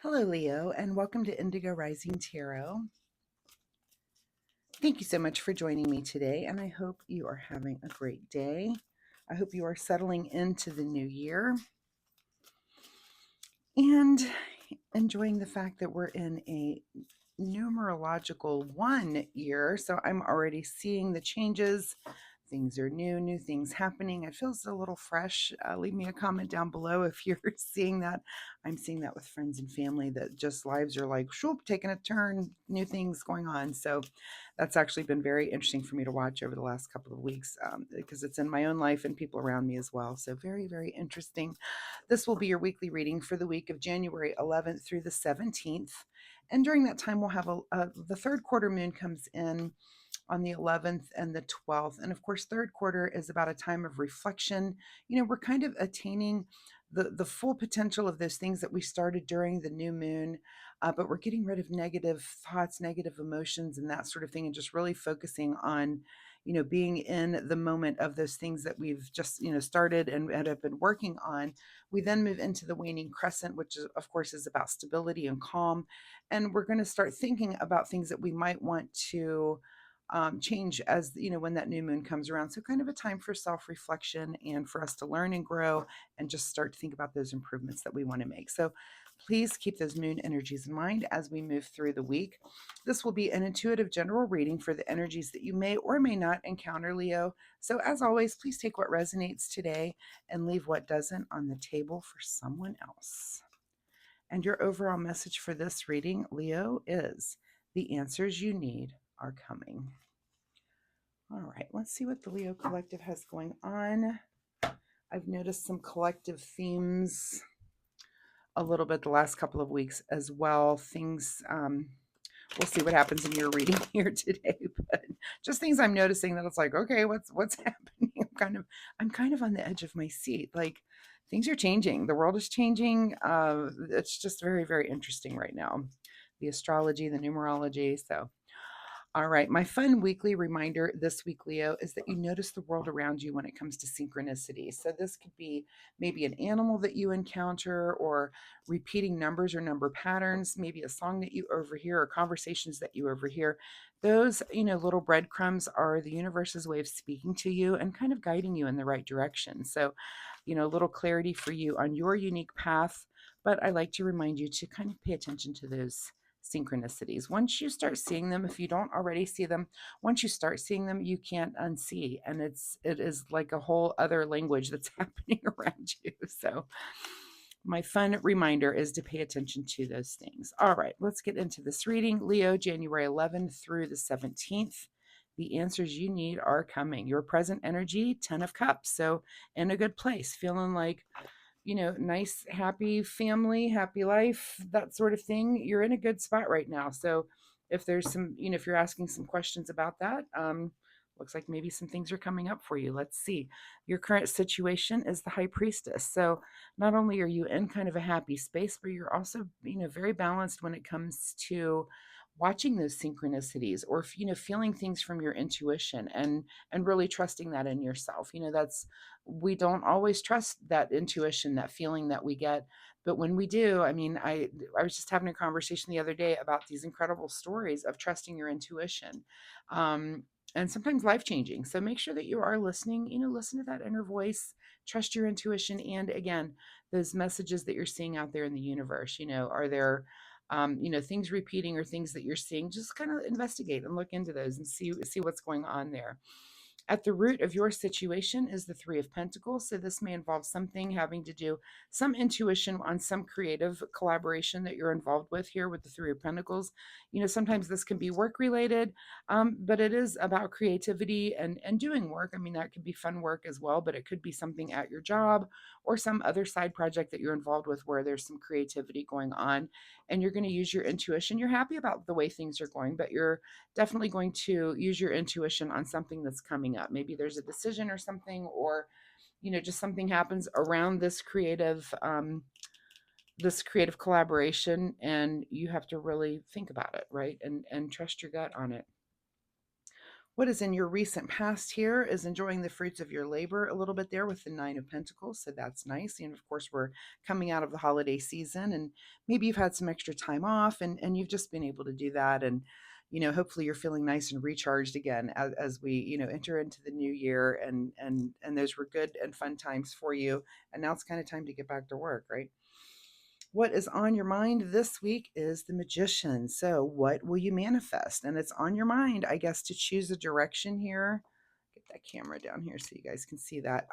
Hello, Leo, and welcome to Indigo Rising Tarot. Thank you so much for joining me today, and I hope you are having a great day. I hope you are settling into the new year and enjoying the fact that we're in a numerological 1 year. So I'm already seeing the changes. Things are new things happening. It feels a little fresh. Leave me a comment down below if you're seeing that. I'm seeing that with friends and family that just lives are like, shoop, taking a turn, new things going on. So that's actually been very interesting for me to watch over the last couple of weeks because it's in my own life and people around me as well. So very interesting. This will be your weekly reading for the week of January 11th through the 17th. And during that time, we'll have the third quarter moon comes in on the 11th and the 12th. And of course, third quarter is about a time of reflection. We're kind of attaining the full potential of those things that we started during the new moon, but we're getting rid of negative thoughts, negative emotions, and that sort of thing, and just really focusing on being in the moment of those things that we've just started and have been working on. We then move into the waning crescent, which is, of course, is about stability and calm, and we're going to start thinking about things that we might want to change as when that new moon comes around. So kind of a time for self-reflection and for us to learn and grow and just start to think about those improvements that we want to make. So please keep those moon energies in mind as we move through the week. This will be an intuitive general reading for the energies that you may or may not encounter, Leo. So as always, please take what resonates today and leave what doesn't on the table for someone else. And your overall message for this reading, Leo, is the answers you need are coming. All right, let's see what the Leo Collective has going on. I've noticed some collective themes a little bit the last couple of weeks as well. Things, we'll see what happens in your reading here today, but just things I'm noticing that it's like, okay, what's happening? I'm kind of on the edge of my seat. Like things are changing. The world is changing. It's just very interesting right now. The astrology, the numerology. So all right. My fun weekly reminder this week, Leo, is that you notice the world around you when it comes to synchronicity. So this could be maybe an animal that you encounter or repeating numbers or number patterns, maybe a song that you overhear or conversations that you overhear. Those, little breadcrumbs are the universe's way of speaking to you and kind of guiding you in the right direction. So, a little clarity for you on your unique path. But I like to remind you to kind of pay attention to those synchronicities. Once you start seeing them, if you don't already see them, once you start seeing them, you can't unsee. And it is like a whole other language that's happening around you. So my fun reminder is to pay attention to those things. All right, let's get into this reading. Leo, January 11th through the 17th. The answers you need are coming. Your present energy, 10 of Cups. So in a good place, feeling like nice, happy family, happy life, that sort of thing. You're in a good spot right now. So if there's some, if you're asking some questions about that, looks like maybe some things are coming up for you. Let's see. Your current situation is the High Priestess. So not only are you in kind of a happy space, but you're also, very balanced when it comes to watching those synchronicities or feeling things from your intuition and really trusting that in yourself. That's we don't always trust that intuition, that feeling that we get. But when we do, I was just having a conversation the other day about these incredible stories of trusting your intuition. And sometimes life changing. So make sure that you are listening, listen to that inner voice, trust your intuition. And again, those messages that you're seeing out there in the universe, are there, things repeating or things that you're seeing, just kind of investigate and look into those and see what's going on there. At the root of your situation is the Three of Pentacles. So this may involve something having to do, some intuition on some creative collaboration that you're involved with here with the Three of Pentacles. Sometimes this can be work related, but it is about creativity and doing work. That could be fun work as well, but it could be something at your job or some other side project that you're involved with where there's some creativity going on and you're going to use your intuition. You're happy about the way things are going, but you're definitely going to use your intuition on something that's coming up. Maybe there's a decision or something, or just something happens around this creative collaboration, and you have to really think about it, right? And trust your gut on it. What is in your recent past here is enjoying the fruits of your labor a little bit there with the Nine of Pentacles. So that's nice. And of course, we're coming out of the holiday season, and maybe you've had some extra time off, and you've just been able to do that. And, hopefully you're feeling nice and recharged again as we, enter into the new year, and those were good and fun times for you. And now it's kind of time to get back to work, right? What is on your mind this week is the Magician. So, what will you manifest? And it's on your mind, I guess, to choose a direction here. Get that camera down here so you guys can see that.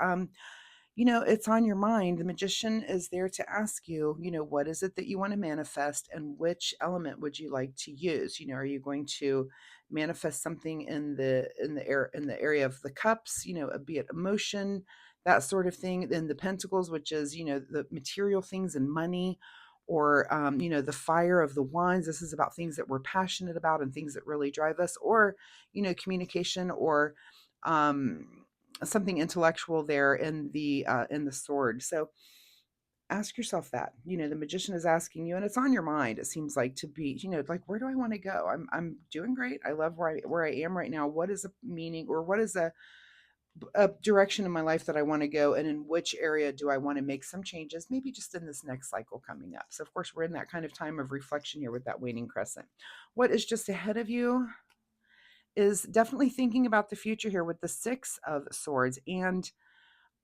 It's on your mind. The Magician is there to ask you, what is it that you want to manifest, and which element would you like to use? Are you going to manifest something in the area of the cups, be it emotion, that sort of thing, then the pentacles, which is, the material things and money, or the fire of the wands. This is about things that we're passionate about and things that really drive us, or communication, or um something intellectual there in the sword. So ask yourself that. The Magician is asking you, and it's on your mind. It seems like, to be, like, where do I want to go? I'm doing great. I love where I am right now. What is a meaning, or what is a direction in my life that I want to go, and in which area do I want to make some changes, maybe just in this next cycle coming up. So of course, we're in that kind of time of reflection here with that waning crescent. What is just ahead of you is definitely thinking about the future here with the Six of Swords. And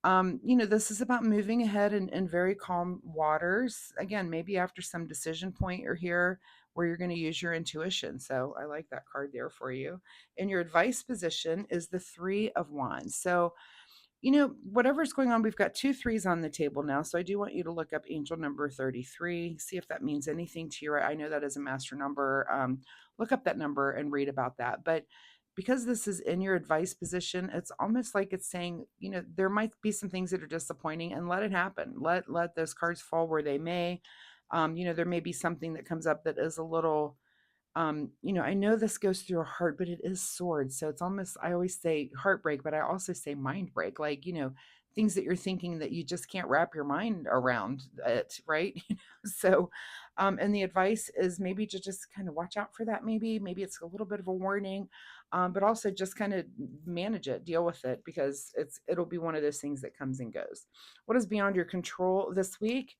this is about moving ahead in very calm waters. Again, maybe after some decision point you're here where you're going to use your intuition. So I like that card there for you. In your advice position is the Three of Wands. So, whatever's going on, we've got two threes on the table now. So I do want you to look up angel number 33, see if that means anything to you. I know that is a master number. Look up that number and read about that. But because this is in your advice position, it's almost like it's saying, there might be some things that are disappointing, and let it happen. Let those cards fall where they may. There may be something that comes up that is a little, I know this goes through a heart, but it is swords. So it's almost, I always say heartbreak, but I also say mind break. Like, things that you're thinking that you just can't wrap your mind around it, right? So, and the advice is maybe to just kind of watch out for that. Maybe it's a little bit of a warning, but also just kind of manage it, deal with it, because it'll be one of those things that comes and goes. What is beyond your control this week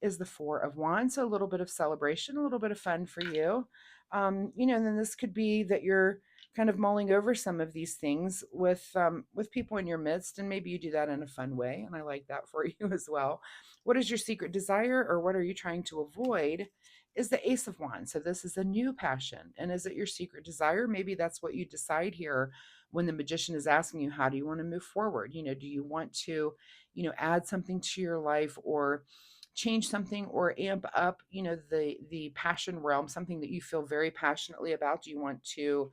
is the Four of Wands. So a little bit of celebration, a little bit of fun for you. And then this could be that you're kind of mulling over some of these things with people in your midst, and maybe you do that in a fun way, and I like that for you as well. What is your secret desire, or what are you trying to avoid? Is the Ace of Wands. So this is a new passion, and is it your secret desire? Maybe that's what you decide here when the Magician is asking you, how do you want to move forward? Do you want to add something to your life, or change something, or amp up the passion realm, something that you feel very passionately about? Do you want to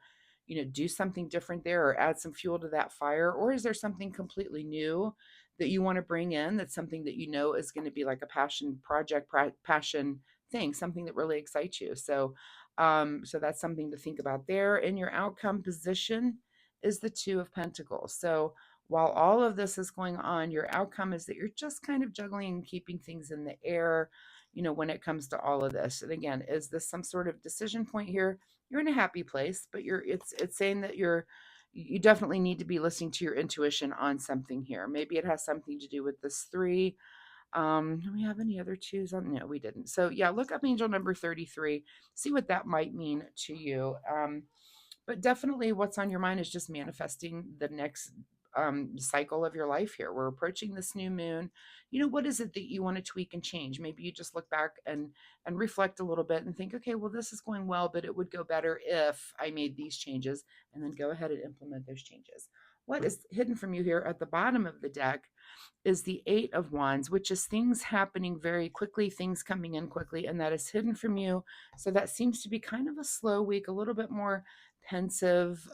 do something different there, or add some fuel to that fire? Or is there something completely new that you want to bring in, that's something that is going to be like a passion project, passion thing, something that really excites you? So that's something to think about there. In your outcome position is the Two of Pentacles. So while all of this is going on, your outcome is that you're just kind of juggling and keeping things in the air, when it comes to all of this. And again, is this some sort of decision point here? You're in a happy place, but it's saying that you definitely need to be listening to your intuition on something here. Maybe it has something to do with this three. Do we have any other twos on? No, we didn't. So yeah, look up angel number 33, see what that might mean to you. But definitely what's on your mind is just manifesting the next cycle of your life here. We're approaching this new moon. What is it that you want to tweak and change? Maybe you just look back and reflect a little bit and think, okay, well, this is going well, but it would go better if I made these changes, and then go ahead and implement those changes. What is hidden from you here at the bottom of the deck is the Eight of Wands, which is things happening very quickly, things coming in quickly, and that is hidden from you. So that seems to be kind of a slow week, a little bit more pensive.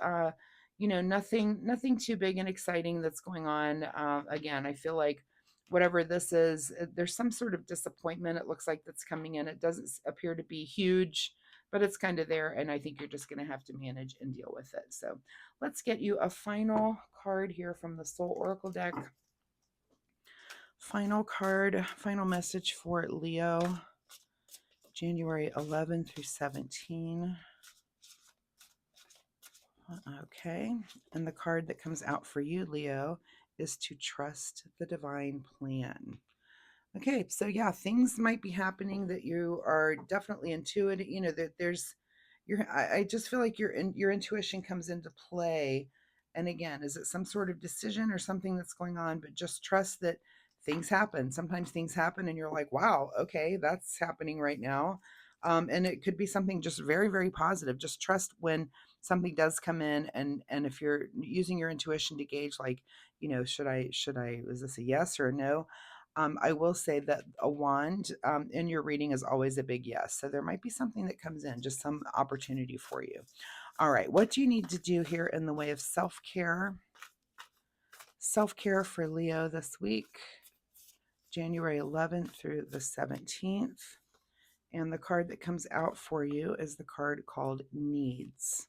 Nothing too big and exciting that's going on. Again, I feel like whatever this is, there's some sort of disappointment, it looks like, that's coming in. It doesn't appear to be huge, but it's kind of there, and I think you're just going to have to manage and deal with it. So let's get you a final card here from the Soul Oracle deck. Final card, final message for Leo, January 11 through 17. Okay. And the card that comes out for you, Leo, is to trust the divine plan. Okay, so yeah, things might be happening that you are definitely intuitive. You know that there's, I just feel like your intuition comes into play. And again, is it some sort of decision or something that's going on? But just trust that things happen. Sometimes things happen, and you're like, wow, okay, that's happening right now. And it could be something just very, very positive. Just trust when something does come in, and if you're using your intuition to gauge, like, should I, is this a yes or a no? I will say that a wand in your reading is always a big yes. So there might be something that comes in, just some opportunity for you. All right. What do you need to do here in the way of self care? Self care for Leo this week, January 11th through the 17th. And the card that comes out for you is the card called Needs.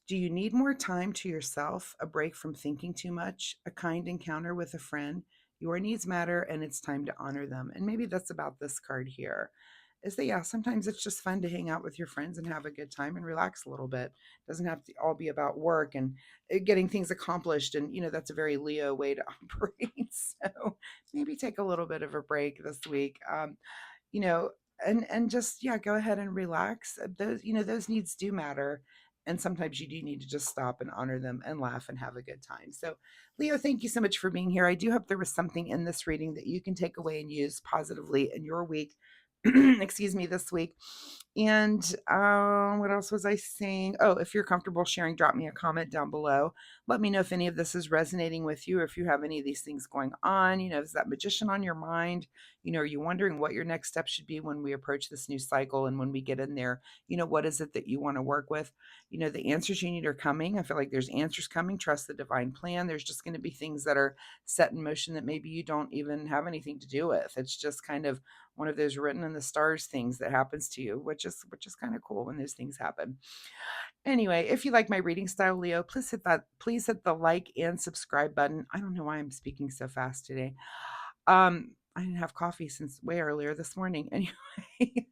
Do you need more time to yourself, a break from thinking too much, a kind encounter with a friend? Your needs matter and it's time to honor them. And maybe that's about this card here. Is that, yeah, sometimes it's just fun to hang out with your friends and have a good time and relax a little bit. It doesn't have to all be about work and getting things accomplished. And, that's a very Leo way to operate. So maybe take a little bit of a break this week. You know and just, yeah, go ahead and relax. Those needs do matter, and sometimes you do need to just stop and honor them and laugh and have a good time. So, Leo, thank you so much for being here. I do hope there was something in this reading that you can take away and use positively in your week. Excuse me, this week. And what else was I saying? Oh, if you're comfortable sharing, drop me a comment down below. Let me know if any of this is resonating with you, or if you have any of these things going on. Is that magician on your mind? Are you wondering what your next step should be when we approach this new cycle, and when we get in there? What is it that you want to work with? The answers you need are coming. I feel like there's answers coming. Trust the divine plan. There's just going to be things that are set in motion that maybe you don't even have anything to do with. It's just kind of one of those written in the stars things that happens to you, which is kind of cool when those things happen. Anyway, if you like my reading style, Leo, please hit the like and subscribe button. I don't know why I'm speaking so fast today. I didn't have coffee since way earlier this morning. Anyway,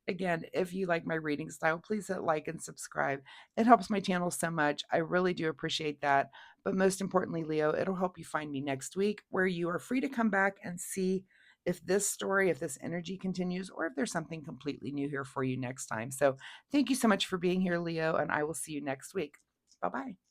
again, if you like my reading style, please hit like and subscribe. It helps my channel so much. I really do appreciate that. But most importantly, Leo, it'll help you find me next week, where you are free to come back and see if this story, if this energy continues, or if there's something completely new here for you next time. So thank you so much for being here, Leo, and I will see you next week. Bye bye.